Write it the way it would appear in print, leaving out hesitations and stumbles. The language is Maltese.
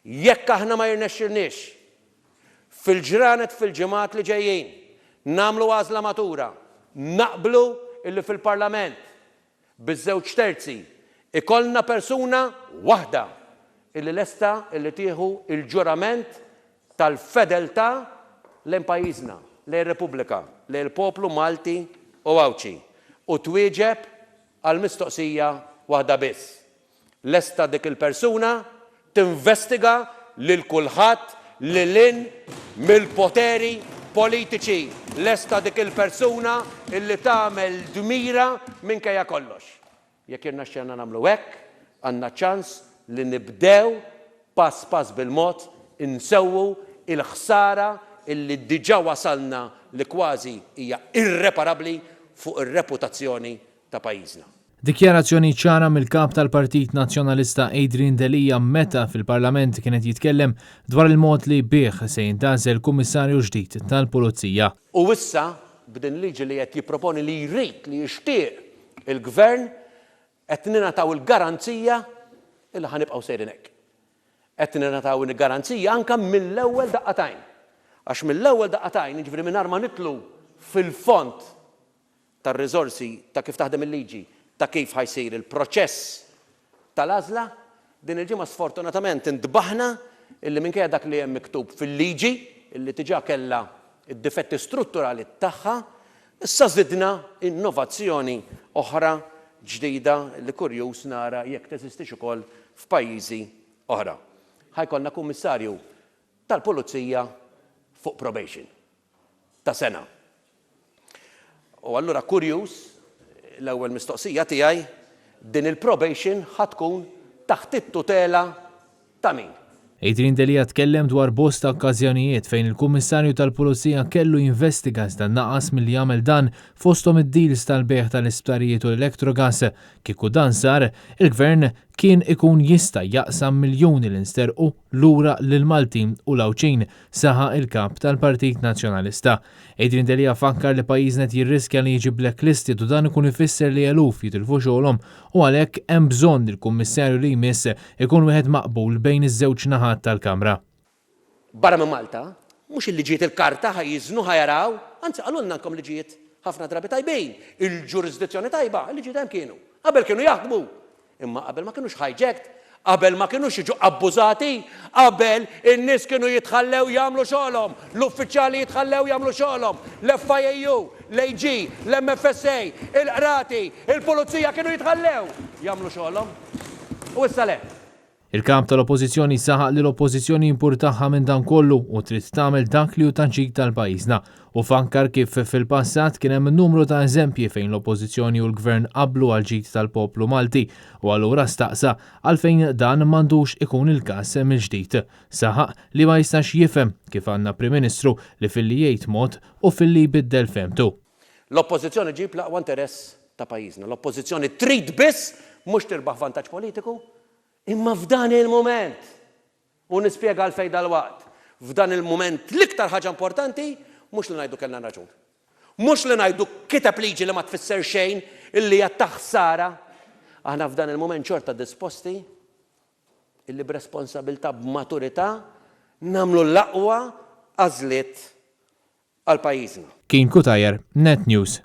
Jekk aħna ma jirnexxilniex fil-ġranet fil-ġimgħat li ġejjin nagħmlu għażla matura, naqblu illi fil-Parlament biż-żewġ terzi ikollna persuna waħda illi lesta illi tieħu il-ġurament tal-fedeltà lejn pajjiżna, lejn Repubblika, lejn il-poplu Malti u Awċi u twieġeb għall-mistoqsija waħda biss. Lesta dik il-persuna tinvestiga lil kulħadd lil mill-poteri politiċi. Lesta dik il-persuna illi tagħmel dmira minkejja kollox. Jekk irnexxelna nagħmlu hekk, għandna ċans li nibdew pass pass bil-mod insewwu il-ħsara illi diġà wasalna li kważi hija irreparabbli fuq ir-reputazzjoni ta' pajjiżna. Dikjarazzjoni ċara mill-kap tal-Partit Nazzjonalista Adrian Delija meta fil-Parlament kienet jitkellem dwar il-mod li bih se jintażel kummissarju ġdid tal-Pulizija. U issa b'din liġi li qed jipproponi li jrid li jixtieq il-Gvern qed ningħataw il-garanzija illi ħanibqgħu sejrin hekk. Qed ningħataw il-garanzija anke mill-ewwel daqqatajn. Għax mill-ewwel daqqatajn, jiġifieri mingħajr ma nitlu fil-font tar-riżorsi ta' kif taħdem il-liġi ta' kif ħajsir il-proċess tal-għażla, din il-ġimgħa sfortunatament intbaħna illi minkejja dak li hemm miktub fil-liġi illi diġà kellha id-difetti strutturali tagħha, issa żidna innovazzjoni oħra ġdida li kurjuż nara jekk teżistix ukoll f'pajjiżi oħra. Ħajkollna kummissarju tal-Pulizija fuq probation ta' sena. U allura kurjuż l-ewwel mistoqsija tiegħi din il-probation ħatkun taħt it-tutela ta' min? Adrian Delija tkellem dwar bosta okkażjonijiet fejn il-Kummissarju tal-Pulizija kellu jinvestiga iżda naqas milli jagħmel dan fosthom id-deals tal-beħ tal-isptarijiet u l-Electrogas. Kieku dan sar, il-Gvern kien ikun jista' jaqsam miljuni li nsterqu lura lil Malti u l-Awċin, saħa il-kap tal-Partit Nazzjonalista. Adrian Delija fakkar li pajjiżna jirriskja li jiġi blacklisted u dan ikun ifisser li eluf jitilfu xogħolhom u għalhekk hemm bżonn il-Kummissarju li jmiss ikun wieħed maqbul bejn iż-żewġ naħat tal-Kamra. Barra minn Malta, mhux il-liġijiet il-karta ħajjiżnu ħajaraw, anzi qalulna nkom liġijiet ħafna drabi tajbejn, il-ġurisdizzjoni tajba, il-liġijiet hemm kienu. Qabel kienu jaħdmu, imma qabel ma kienux hijacked, qabel ma kienux jiġu abbużati, qabel in-nies kienu jitħallew jagħmlu xogħolhom, l-uffiċjali jitħallew jagħmlu xogħolhom, l-FIU, l-AG, l-MFSA, il-qrati, il-Pulizija kienu jitħallew jagħmlu xogħolhom. U issa le. Il-kap tal-Oppożizzjoni saħaq li l-Oppożizzjoni impurtaħħa minn dan kollu u trid tagħmel dak li hu tanġik tal-pajjiżna u fakkar kif fil-passat kien hemm numru ta' eżempji fejn l-Oppożizzjoni u l-Gvern qablu għal ġid tal-poplu Malti u allura staqsa għalfejn dan m'għandux ikun il-każ mill-ġdid. Saħaq li ma jistax jifhem kif għandna Prim Ministru li filli jgħid mod u filli jbiddel femtu. L-Oppożizzjoni ġib l-aqwa interess ta' pajjiżna. L-Oppożizzjoni trid biss mhux tirbaħ vantaġġ politiku, imma f'dan il-moment, u nispjega għalfejn dal-waqt, f'dan il-moment l-iktar ħaġa importanti mhux li ngħidu kellna raġun. Mhux li ngħidu kiteb liġi li ma tfisser xejn illi hija taħsara. Aħna f'dan il-moment xorta disposti illi b'responsabilità b'maturità nagħmlu l-aqwa għażliet għal pajjiżna. Kien Kutajer, Net News.